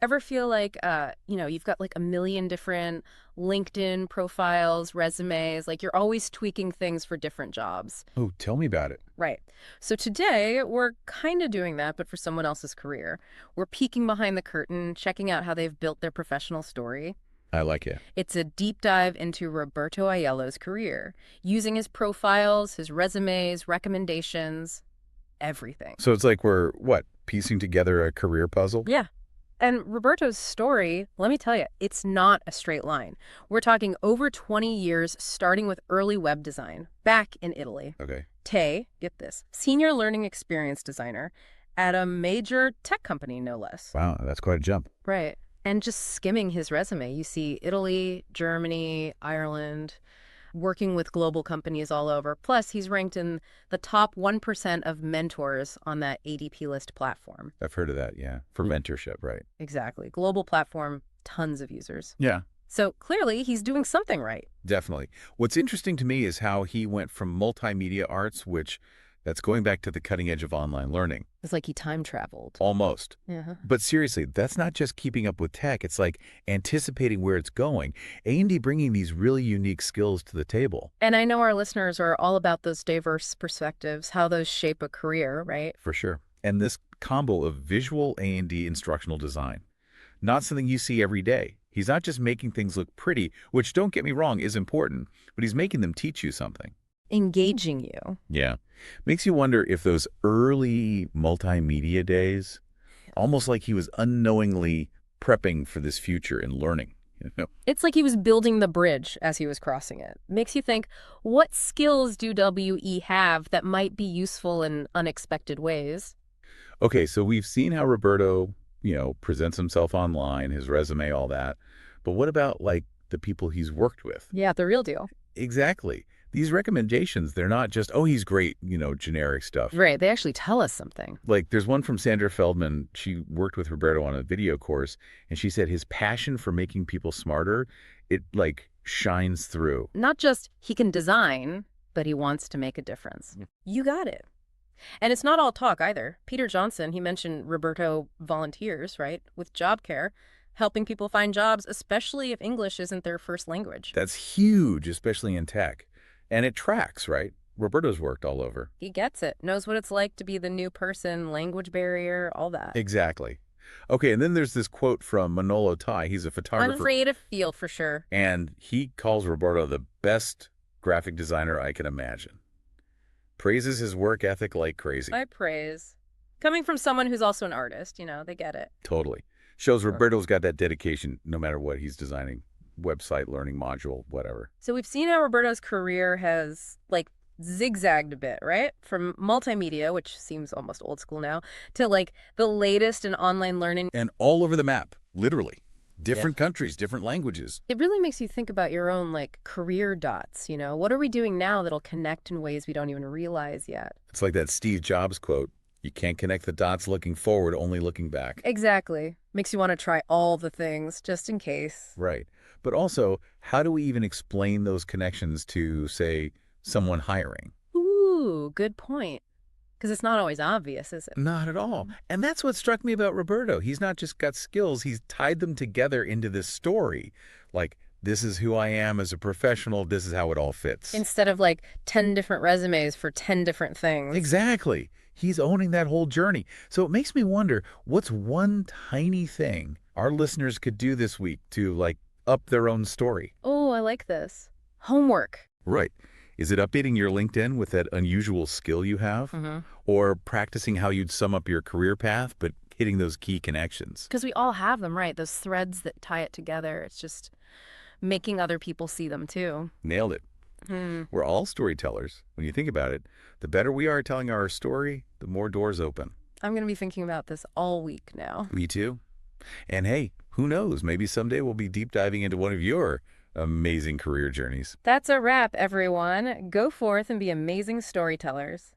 Ever feel like, you've got like a million different LinkedIn profiles, resumes, like you're always tweaking things for different jobs? Oh, tell me about it. Right. So today we're kind of doing that, but for someone else's career. We're peeking behind the curtain, checking out how they've built their professional story. I like it. It's a deep dive into Roberto Aiello's career, using his profiles, his resumes, recommendations, everything. So it's like we're, what, piecing together a career puzzle? Yeah. And Roberto's story, let me tell you, it's not a straight line. We're talking over 20 years, starting with early web design, back in Italy. Okay. Tay, get this, senior learning experience designer at a major tech company, no less. Wow, that's quite a jump. Right. And just skimming his resume, you see Italy, Germany, Ireland, working with global companies all over. Plus, he's ranked in the top 1% of mentors on that ADP list platform. I've heard of that, yeah. For mentorship, right? Exactly. Global platform, tons of users. Yeah, So clearly, he's doing something right. definitely. What's interesting to me is how he went from multimedia arts, which that's going back to the cutting edge of online learning. It's like he time traveled. Almost. Yeah. But seriously, that's not just keeping up with tech. It's like anticipating where it's going. A&D bringing these really unique skills to the table. And I know our listeners are all about those diverse perspectives, how those shape a career, right? For sure. And this combo of visual A&D instructional design, not something you see every day. He's not just making things look pretty, which, don't get me wrong, is important, but he's making them teach you something. Engaging you. Yeah. Makes you wonder if those early multimedia days, almost like he was unknowingly prepping for this future in learning. You know? It's like he was building the bridge as he was crossing it. Makes you think, what skills do WE have that might be useful in unexpected ways? Okay, so we've seen how Roberto, presents himself online, his resume, all that. But what about, like, the people he's worked with? Yeah, the real deal. Exactly. These recommendations, they're not just, oh, he's great, generic stuff. Right, they actually tell us something. Like, there's one from Sandra Feldman. She worked with Roberto on a video course, and she said his passion for making people smarter, it, like, shines through. Not just he can design, but he wants to make a difference. You got it. And it's not all talk either. Peter Johnson, he mentioned Roberto volunteers, right, with job care, helping people find jobs, especially if English isn't their first language. That's huge, especially in tech. And it tracks, right? Roberto's worked all over. He gets it, knows what it's like to be the new person, language barrier, all that. Exactly. Okay, and then there's this quote from Manolo Tai. He's a photographer, Uncreative field for sure. and he calls Roberto the best graphic designer I can imagine. Praises his work ethic like crazy. I praise. Coming from someone who's also an artist, they get it. Totally. Shows Roberto's got that dedication no matter what he's designing. Website, learning module, whatever. So we've seen how Roberto's career has, like, zigzagged a bit, right? From multimedia, which seems almost old school now, to, like, the latest in online learning. And all over the map, literally. Different countries, different languages. It really makes you think about your own, like, career dots, What are we doing now that'll connect in ways we don't even realize yet? It's like that Steve Jobs quote, you can't connect the dots looking forward, only looking back. Exactly. Makes you want to try all the things, just in case. Right. But also, how do we even explain those connections to, say, someone hiring? Ooh, good point. Because it's not always obvious, is it? Not at all. And that's what struck me about Roberto. He's not just got skills, he's tied them together into this story. Like, this is who I am as a professional, this is how it all fits. Instead of like 10 different resumes for 10 different things. Exactly. He's owning that whole journey. So it makes me wonder, what's one tiny thing our listeners could do this week to, like, up their own story? Oh, I like this. Homework. Right. Is it updating your LinkedIn with that unusual skill you have? Or practicing how you'd sum up your career path, but hitting those key connections? Because we all have them, right? Those threads that tie it together. It's just making other people see them too. Nailed it. We're all storytellers. When you think about it, the better we are at telling our story, the more doors open. I'm going to be thinking about this all week now. Me too. And hey, who knows? Maybe someday we'll be deep diving into one of your amazing career journeys. That's a wrap, everyone. Go forth and be amazing storytellers.